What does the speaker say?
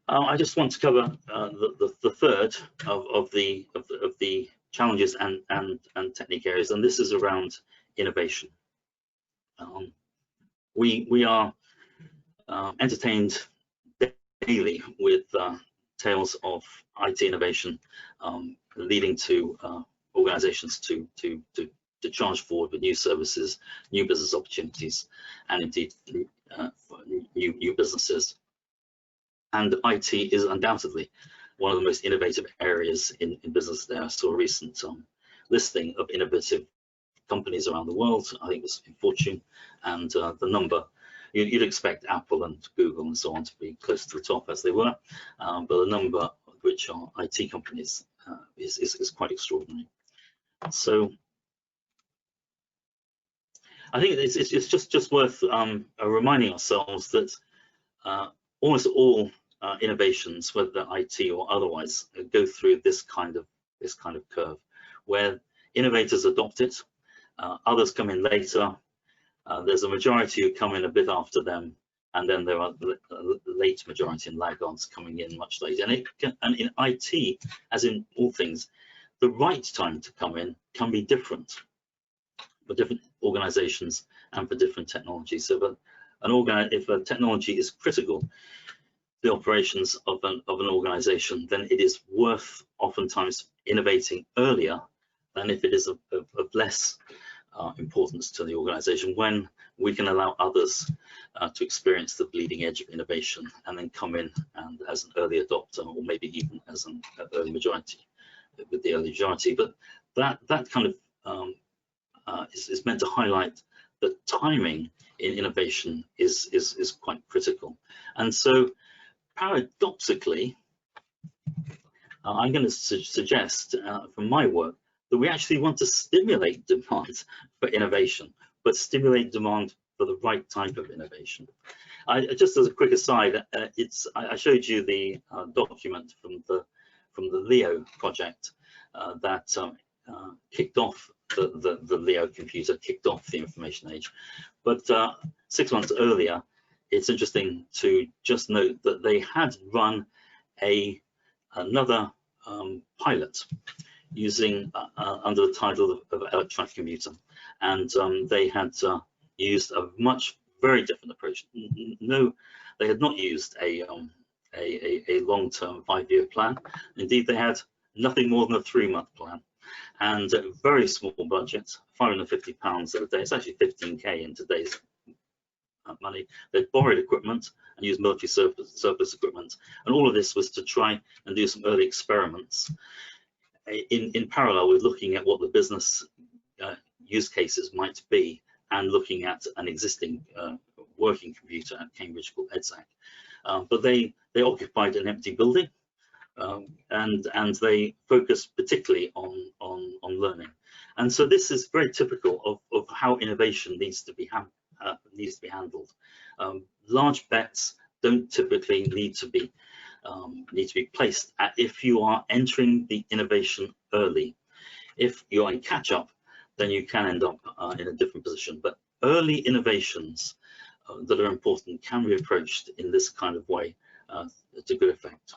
I just want to cover the third of the challenges and technique areas, and this is around innovation. We are entertained daily with tales of IT innovation leading to organizations to charge forward with new services, new business opportunities, and indeed new businesses. And IT is undoubtedly one of the most innovative areas in business. There, I saw a recent listing of innovative companies around the world. I think it was in Fortune, and the number, you'd expect Apple and Google and so on to be close to the top as they were, but the number which are IT companies is quite extraordinary. So I think it's just worth reminding ourselves that almost all innovations, whether they're IT or otherwise, go through this kind of curve, where innovators adopt it, others come in later. There's a majority who come in a bit after them, and then there are the late majority and laggards coming in much later. And in IT, as in all things, the right time to come in can be different for different organizations and for different technologies. So if a technology is critical to the operations of an organization, then it is worth oftentimes innovating earlier than if it is of less importance to the organization, when we can allow others to experience the bleeding edge of innovation and then come in and as an early adopter, or maybe even as an early majority with the early majority. But that kind of is meant to highlight that timing in innovation is quite critical. And so paradoxically, I'm going to suggest from my work that we actually want to stimulate demand for innovation, but stimulate demand for the right type of innovation. Just as a quick aside, I showed you the document from the Leo project that kicked off the Leo computer, kicked off the information age. But 6 months earlier, it's interesting to just note that they had run another pilot using under the title of electronic computer, and they had used a very different approach. No, they had not used a long-term 5-year plan. Indeed, they had nothing more than a 3-month plan, and a very small budget, £550 a day. It's actually 15k in today's money. They borrowed equipment and used military surplus equipment, and all of this was to try and do some early experiments in parallel with looking at what the business use cases might be, and looking at an existing working computer at Cambridge called EDSAC. But they occupied an empty building, and they focused particularly on learning. And so this is very typical of how innovation needs to be handled. Large bets don't typically need to be placed if you are entering the innovation early. If you're in catch-up, then you can end up in a different position. But early innovations that are important can be approached in this kind of way to good effect.